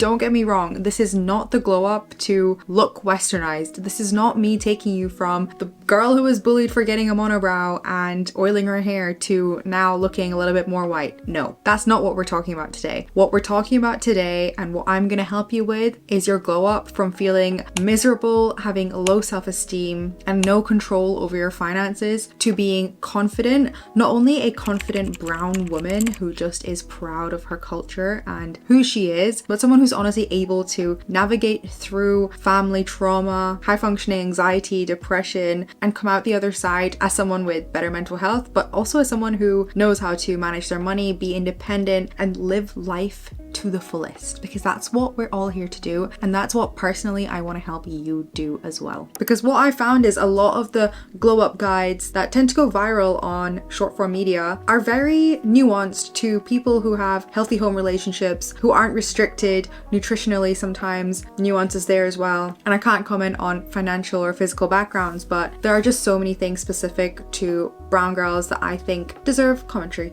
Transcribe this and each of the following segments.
Don't get me wrong, this is not the glow up to look westernized. This is not me taking you from the girl who was bullied for getting a monobrow and oiling her hair to now looking a little bit more white. No, that's not what we're talking about today. What we're talking about today and what I'm gonna help you with is your glow up from feeling miserable, having low self-esteem and no control over your finances, to being confident, not only a confident brown woman who just is proud of her culture and who she is, but someone who's honestly able to navigate through family trauma, high functioning anxiety, depression, and come out the other side as someone with better mental health, but also as someone who knows how to manage their money, be independent, and live life to the fullest, because that's what we're all here to do, and that's what personally I want to help you do as well. Because what I found is a lot of the glow up guides that tend to go viral on short form media are very nuanced to people who have healthy home relationships, who aren't restricted nutritionally, sometimes nuances there as well. And I can't comment on financial or physical backgrounds, but there are just so many things specific to brown girls that I think deserve commentary.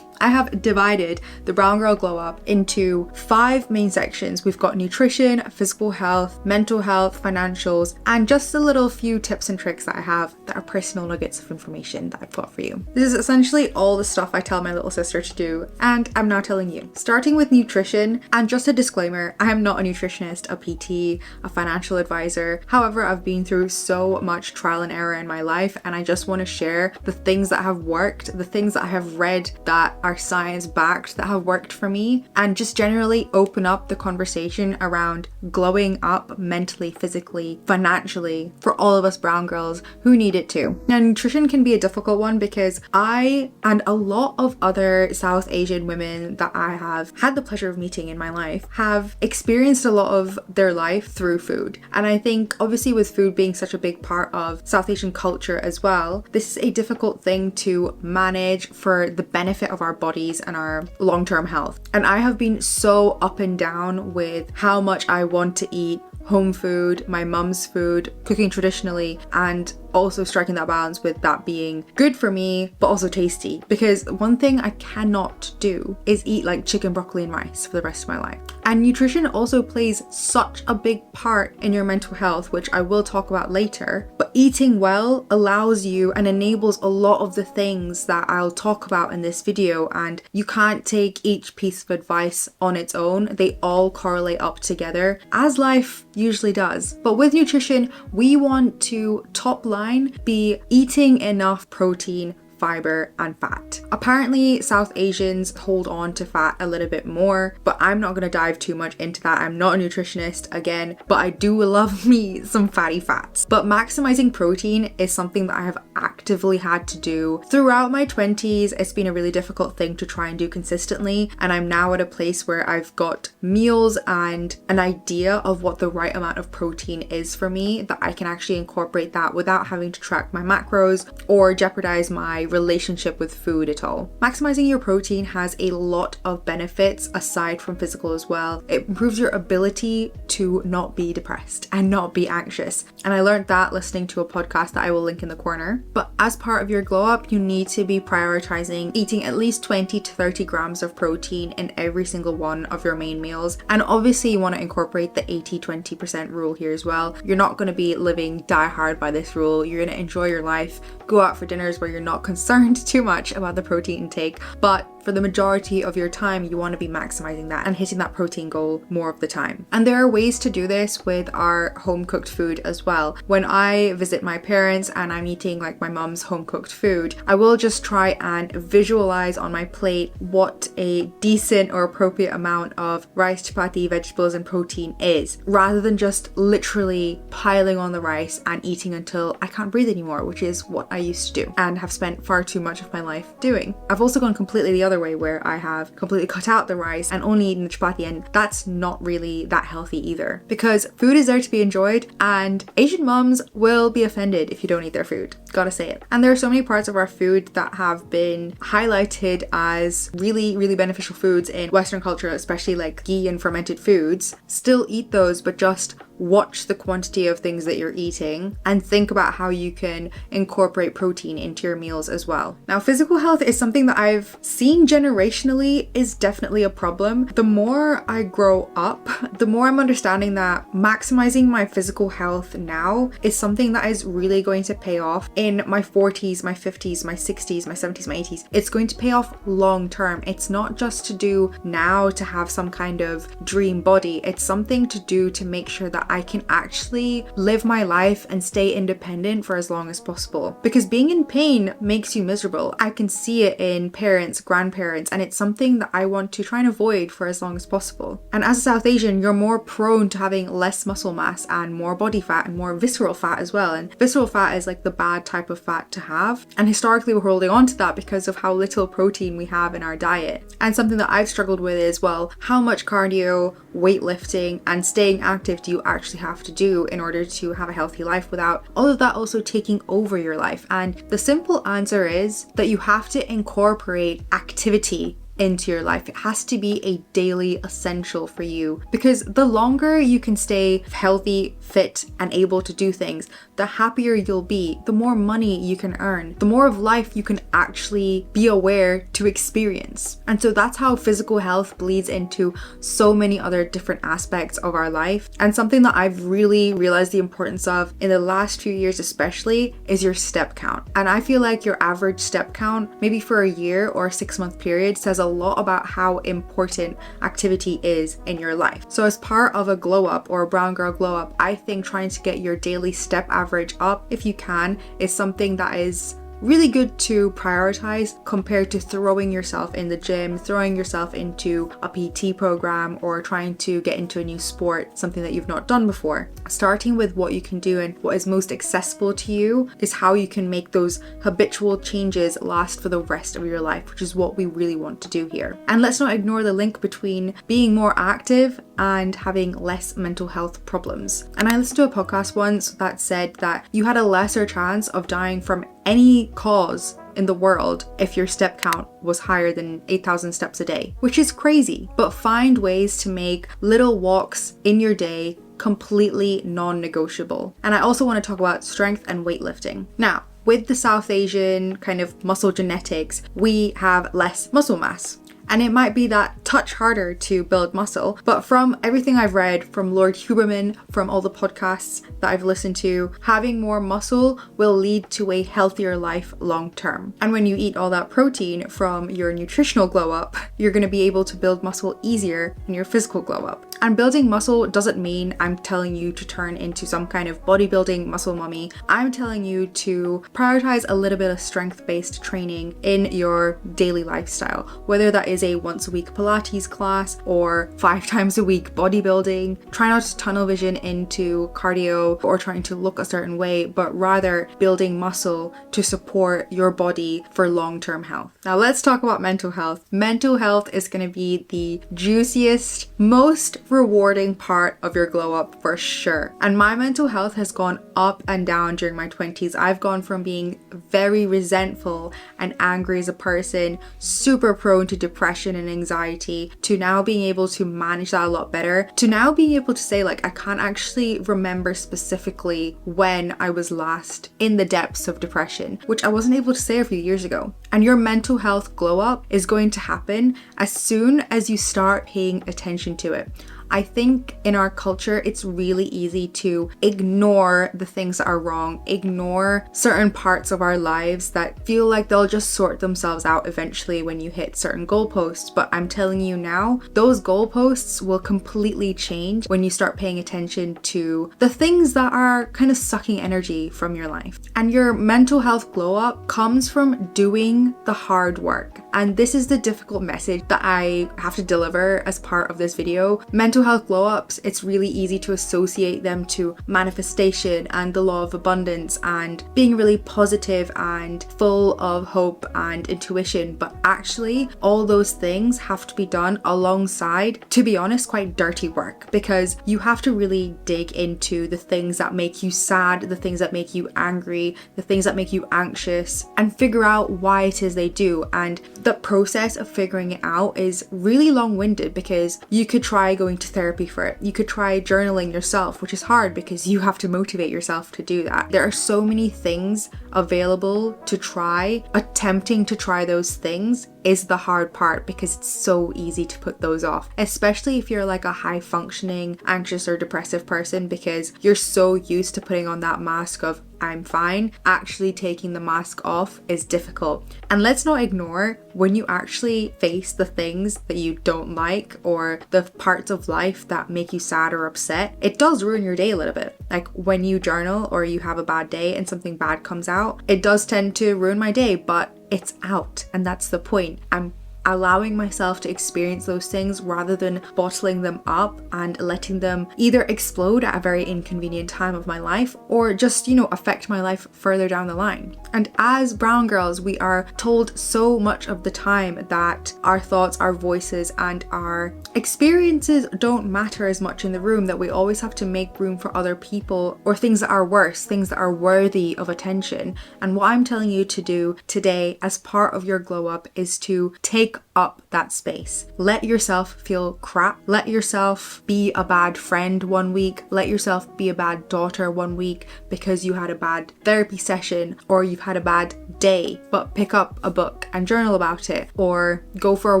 I have divided the Brown Girl Glow Up into 5 main sections. We've got nutrition, physical health, mental health, financials, and just a little few tips and tricks that I have that are personal nuggets of information that I've got for you. This is essentially all the stuff I tell my little sister to do, and I'm now telling you. Starting with nutrition, and just a disclaimer, I am not a nutritionist, a PT, a financial advisor. However, I've been through so much trial and error in my life, and I just want to share the things that have worked, the things that I have read that are science backed that have worked for me, and just generally open up the conversation around glowing up mentally, physically, financially for all of us brown girls who need it too. Now, nutrition can be a difficult one because I and a lot of other South Asian women that I have had the pleasure of meeting in my life have experienced a lot of their life through food. And I think obviously with food being such a big part of South Asian culture as well, this is a difficult thing to manage for the benefit of our bodies and our long-term health. And I have been so up and down with how much I want to eat home food, my mum's food, cooking traditionally, and also striking that balance with that being good for me but also tasty. Because one thing I cannot do is eat like chicken, broccoli and rice for the rest of my life. And nutrition also plays such a big part in your mental health, which I will talk about later. But eating well allows you and enables a lot of the things that I'll talk about in this video, and you can't take each piece of advice on its own. They all correlate up together, as life usually does. But with nutrition, we want to top line be eating enough protein, fiber and fat. Apparently South Asians hold on to fat a little bit more, but I'm not going to dive too much into that. I'm not a nutritionist again, but I do love me some fatty fats. But maximizing protein is something that I have actively had to do throughout my 20s. It's been a really difficult thing to try and do consistently, and I'm now at a place where I've got meals and an idea of what the right amount of protein is for me, that I can actually incorporate that without having to track my macros or jeopardize my relationship with food at all. Maximizing your protein has a lot of benefits aside from physical as well. It improves your ability to not be depressed and not be anxious. And I learned that listening to a podcast that I will link in the corner. But as part of your glow up, you need to be prioritizing eating at least 20 to 30 grams of protein in every single one of your main meals. And obviously you want to incorporate the 80-20% rule here as well. You're not going to be living die hard by this rule. You're going to enjoy your life, go out for dinners where you're not concerned too much about the protein intake, but for the majority of your time, you want to be maximizing that and hitting that protein goal more of the time. And there are ways to do this with our home cooked food as well. When I visit my parents and I'm eating like my mom's home cooked food, I will just try and visualize on my plate what a decent or appropriate amount of rice, chapati, vegetables and protein is, rather than just literally piling on the rice and eating until I can't breathe anymore, which is what I used to do and have spent far too much of my life doing. I've also gone completely the other way, where I have completely cut out the rice and only eaten the chapati, and that's not really that healthy either, because food is there to be enjoyed and Asian moms will be offended if you don't eat their food. Gotta say it. And there are so many parts of our food that have been highlighted as really, really beneficial foods in Western culture, especially like ghee and fermented foods. Still eat those, but just watch the quantity of things that you're eating and think about how you can incorporate protein into your meals as well. Now, physical health is something that I've seen generationally is definitely a problem. The more I grow up, the more I'm understanding that maximizing my physical health now is something that is really going to pay off in my 40s, my 50s, my 60s, my 70s, my 80s. It's going to pay off long term. It's not just to do now to have some kind of dream body. It's something to do to make sure that I can actually live my life and stay independent for as long as possible. Because being in pain makes you miserable. I can see it in parents, grandparents, and it's something that I want to try and avoid for as long as possible. And as a South Asian, you're more prone to having less muscle mass and more body fat and more visceral fat as well. And visceral fat is like the bad type of fat to have. And historically, we're holding on to that because of how little protein we have in our diet. And something that I've struggled with is, well, how much cardio, weightlifting, and staying active do you actually have to do in order to have a healthy life without all of that also taking over your life? And the simple answer is that you have to incorporate activity into your life. It has to be a daily essential for you, because the longer you can stay healthy, fit, and able to do things, the happier you'll be, the more money you can earn, the more of life you can actually be aware to experience. And so that's how physical health bleeds into so many other different aspects of our life. And something that I've really realized the importance of in the last few years especially is your step count. And I feel like your average step count, maybe for a year or a 6-month period, says a lot about how important activity is in your life. So as part of a glow up or a brown girl glow up, I think trying to get your daily step average up, if you can, is something that is really good to prioritize compared to throwing yourself in the gym, throwing yourself into a PT program, or trying to get into a new sport, something that you've not done before. Starting with what you can do and what is most accessible to you is how you can make those habitual changes last for the rest of your life, which is what we really want to do here. And let's not ignore the link between being more active and having less mental health problems. And I listened to a podcast once that said that you had a lesser chance of dying from any cause in the world if your step count was higher than 8,000 steps a day, which is crazy. But find ways to make little walks in your day completely non-negotiable. And I also want to talk about strength and weightlifting. Now, with the South Asian kind of muscle genetics, we have less muscle mass. And it might be that touch harder to build muscle, but from everything I've read from Lord Huberman, from all the podcasts that I've listened to, having more muscle will lead to a healthier life long term. And when you eat all that protein from your nutritional glow up, you're going to be able to build muscle easier in your physical glow up. And building muscle doesn't mean I'm telling you to turn into some kind of bodybuilding muscle mummy. I'm telling you to prioritize a little bit of strength-based training in your daily lifestyle, whether that is a once a week Pilates class or 5 times a week bodybuilding. Try not to tunnel vision into cardio or trying to look a certain way, but rather building muscle to support your body for long-term health. Now let's talk about mental health. Mental health is going to be the juiciest, most rewarding part of your glow up for sure. And my mental health has gone up and down during my 20s. I've gone from being very resentful and angry as a person, super prone to depression and anxiety, to now being able to manage that a lot better, to now being able to say, like, I can't actually remember specifically when I was last in the depths of depression, which I wasn't able to say a few years ago. And your mental health glow up is going to happen as soon as you start paying attention to it. I think in our culture, it's really easy to ignore the things that are wrong, ignore certain parts of our lives that feel like they'll just sort themselves out eventually when you hit certain goalposts. But I'm telling you now, those goalposts will completely change when you start paying attention to the things that are kind of sucking energy from your life. And your mental health glow up comes from doing the hard work. And this is the difficult message that I have to deliver as part of this video. Mental health glow ups, it's really easy to associate them to manifestation and the law of abundance and being really positive and full of hope and intuition. But actually, all those things have to be done alongside, to be honest, quite dirty work, because you have to really dig into the things that make you sad, the things that make you angry, the things that make you anxious, and figure out why it is they do. And the process of figuring it out is really long-winded, because you could try going to therapy for it. You could try journaling yourself, which is hard because you have to motivate yourself to do that. There are so many things available to try. Attempting to try those things is the hard part, because it's so easy to put those off, especially if you're like a high functioning, anxious or depressive person, because you're so used to putting on that mask of I'm fine. Actually taking the mask off is difficult. And let's not ignore, when you actually face the things that you don't like, or the parts of life that make you sad or upset, it does ruin your day a little bit. Like when you journal or you have a bad day and something bad comes out, it does tend to ruin my day, but it's out, and that's the point. I'm allowing myself to experience those things rather than bottling them up and letting them either explode at a very inconvenient time of my life, or just, affect my life further down the line. And as brown girls, we are told so much of the time that our thoughts, our voices, and our experiences don't matter as much in the room, that we always have to make room for other people or things that are worse, things that are worthy of attention. And what I'm telling you to do today as part of your glow up is to take up that space. Let yourself feel crap. Let yourself be a bad friend one week. Let yourself be a bad daughter one week because you had a bad therapy session or you've had a bad day. But pick up a book and journal about it, or go for a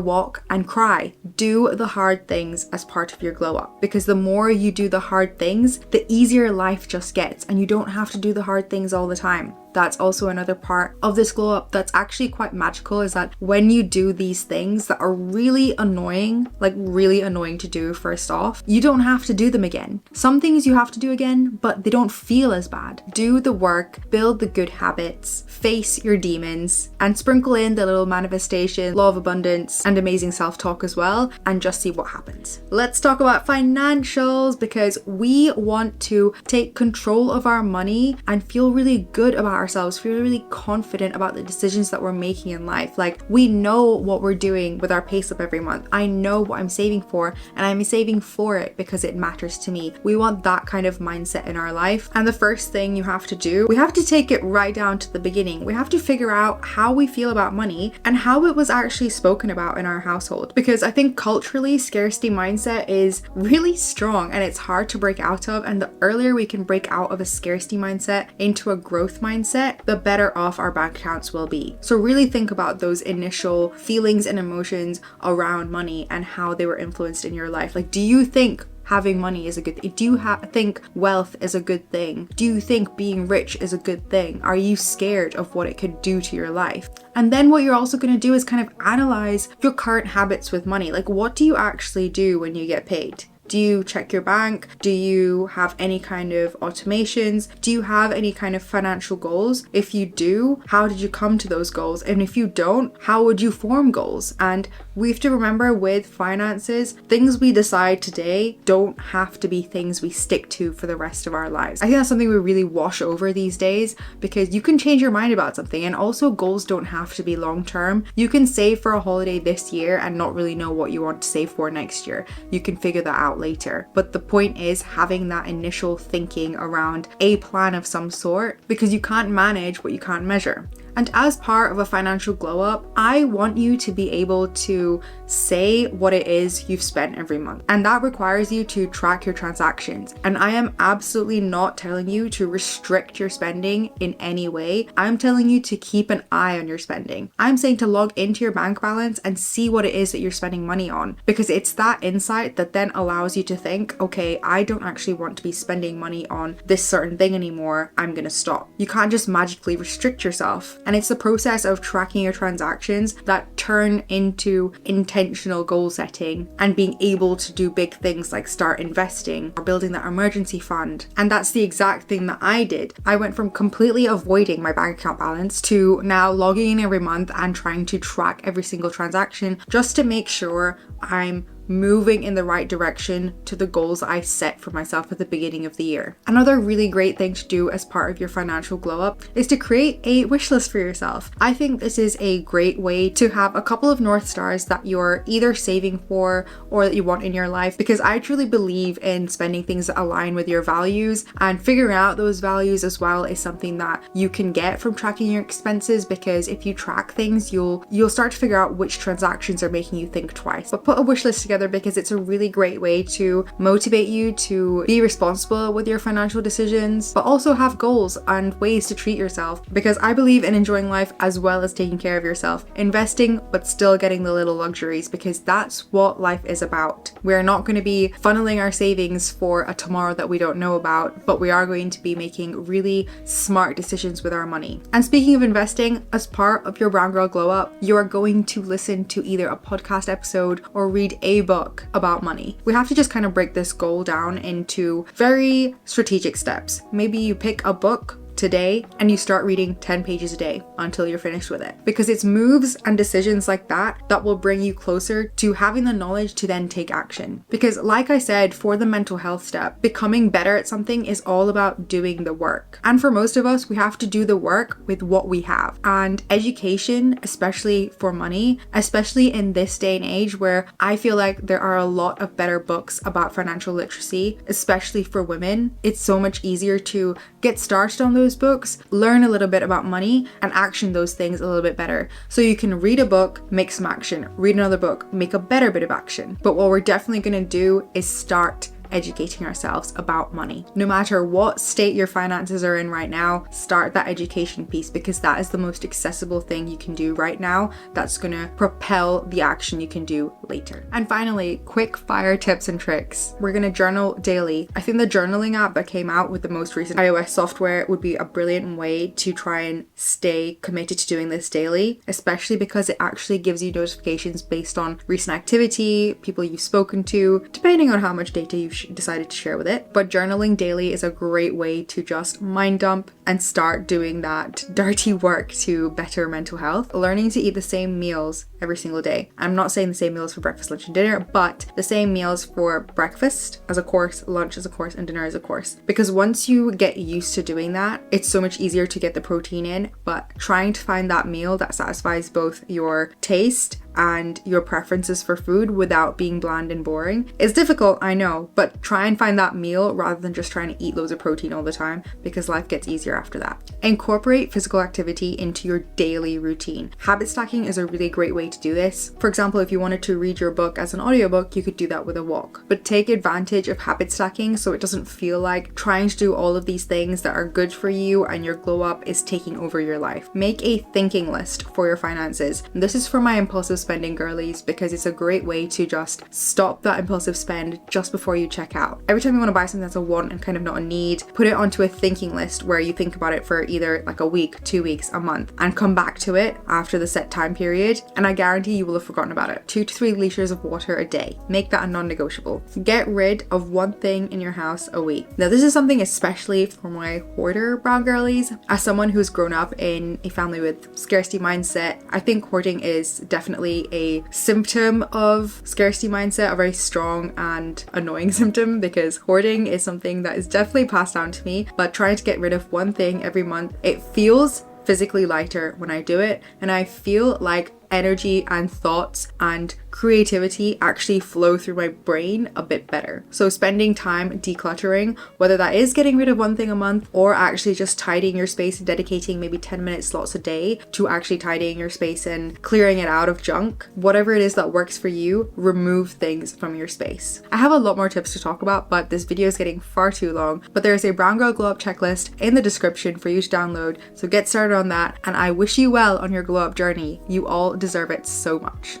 walk and cry. Do the hard things as part of your glow up, because the more you do the hard things, the easier life just gets, and you don't have to do the hard things all the time. That's also another part of this glow up that's actually quite magical, is that when you do these things that are really annoying, like really annoying to do first off, you don't have to do them again. Some things you have to do again, but they don't feel as bad. Do the work, build the good habits, face your demons, and sprinkle in the little manifestation, law of abundance, and amazing self-talk as well, and just see what happens. Let's talk about financials, because we want to take control of our money and feel really good about ourselves, feel really confident about the decisions that we're making in life. Like, we know what we're doing with our pay slip every month. I know what I'm saving for, and I'm saving for it because it matters to me. We want that kind of mindset in our life. And the first thing you have to do, we have to take it right down to the beginning. We have to figure out how we feel about money and how it was actually spoken about in our household. Because I think culturally, scarcity mindset is really strong and it's hard to break out of. And the earlier we can break out of a scarcity mindset into a growth mindset, the better off our bank accounts will be. So really think about those initial feelings and emotions around money and how they were influenced in your life. Like, do you think having money is a good thing? Do you think wealth is a good thing? Do you think being rich is a good thing? Are you scared of what it could do to your life? And then what you're also going to do is kind of analyze your current habits with money. Like, what do you actually do when you get paid? Do you check your bank? Do you have any kind of automations? Do you have any kind of financial goals? If you do, how did you come to those goals? And if you don't, how would you form goals? And we have to remember with finances, things we decide today don't have to be things we stick to for the rest of our lives. I think that's something we really wash over these days, because you can change your mind about something, and also goals don't have to be long term. You can save for a holiday this year and not really know what you want to save for next year. You can figure that out later. But the point is having that initial thinking around a plan of some sort, because you can't manage what you can't measure. And as part of a financial glow up, I want you to be able to say what it is you've spent every month. And that requires you to track your transactions. And I am absolutely not telling you to restrict your spending in any way. I'm telling you to keep an eye on your spending. I'm saying to log into your bank balance and see what it is that you're spending money on, because it's that insight that then allows you to think, okay, I don't actually want to be spending money on this certain thing anymore. I'm gonna stop. You can't just magically restrict yourself. And it's the process of tracking your transactions that turn into intentional goal setting and being able to do big things like start investing or building that emergency fund. And that's the exact thing that I did. I went from completely avoiding my bank account balance to now logging in every month and trying to track every single transaction just to make sure I'm moving in the right direction to the goals I set for myself at the beginning of the year. Another really great thing to do as part of your financial glow up is to create a wish list for yourself. I think this is a great way to have a couple of North Stars that you're either saving for or that you want in your life, because I truly believe in spending things that align with your values, and figuring out those values as well is something that you can get from tracking your expenses, because if you track things, you'll start to figure out which transactions are making you think twice. But put a wish list together, because it's a really great way to motivate you to be responsible with your financial decisions, but also have goals and ways to treat yourself, because I believe in enjoying life as well as taking care of yourself, investing but still getting the little luxuries, because that's what life is about. We're not going to be funneling our savings for a tomorrow that we don't know about, but we are going to be making really smart decisions with our money. And speaking of investing, as part of your Brown Girl Glow Up, you are going to listen to either a podcast episode or read a book about money. We have to just kind of break this goal down into very strategic steps. Maybe you pick a book today and you start reading 10 pages a day until you're finished with it, because it's moves and decisions like that that will bring you closer to having the knowledge to then take action. Because like I said, for the mental health step, becoming better at something is all about doing the work, and for most of us, we have to do the work with what we have. And education, especially for money, especially in this day and age where I feel like there are a lot of better books about financial literacy, especially for women, it's so much easier to get started on those books, learn a little bit about money, and action those things a little bit better. So you can read a book, make some action, read another book, make a better bit of action. But what we're definitely going to do is start educating ourselves about money. No matter what state your finances are in right now, start that education piece, because that is the most accessible thing you can do right now that's going to propel the action you can do later. And finally, quick fire tips and tricks. We're going to journal daily. I think the journaling app that came out with the most recent iOS software would be a brilliant way to try and stay committed to doing this daily, especially because it actually gives you notifications based on recent activity, people you've spoken to, depending on how much data you've decided to share with it. But journaling daily is a great way to just mind dump and start doing that dirty work to better mental health. Learning to eat the same meals every single day. I'm not saying the same meals for breakfast, lunch, and dinner, but the same meals for breakfast as a course, lunch as a course, and dinner as a course. Because once you get used to doing that, it's so much easier to get the protein in. But trying to find that meal that satisfies both your taste and your preferences for food without being bland and boring is difficult, I know, but try and find that meal rather than just trying to eat loads of protein all the time, because life gets easier after that. Incorporate physical activity into your daily routine. Habit stacking is a really great way to do this. For example, if you wanted to read your book as an audiobook, you could do that with a walk. But take advantage of habit stacking so it doesn't feel like trying to do all of these things that are good for you and your glow up is taking over your life. Make a thinking list for your finances. And this is for my impulsive spending girlies, because it's a great way to just stop that impulsive spend just before you check out. Every time you want to buy something that's a want and kind of not a need, put it onto a thinking list where you think about it for either like a week, 2 weeks, a month, and come back to it after the set time period, and I guarantee you will have forgotten about it. 2 to 3 liters of water a day. Make that a non-negotiable. Get rid of one thing in your house a week. Now this is something especially for my hoarder brown girlies. As someone who's grown up in a family with scarcity mindset, I think hoarding is definitely a symptom of scarcity mindset, a very strong and annoying symptom, because hoarding is something that is definitely passed down to me. But trying to get rid of one thing every month, it feels physically lighter when I do it, and I feel like energy and thoughts and creativity actually flow through my brain a bit better. So spending time decluttering, whether that is getting rid of one thing a month or actually just tidying your space and dedicating maybe 10-minute slots a day to actually tidying your space and clearing it out of junk, whatever it is that works for you, remove things from your space. I have a lot more tips to talk about, but this video is getting far too long. But there is a Brown Girl Glow Up checklist in the description for you to download, so get started on that, and I wish you well on your glow up journey. You all deserve it so much.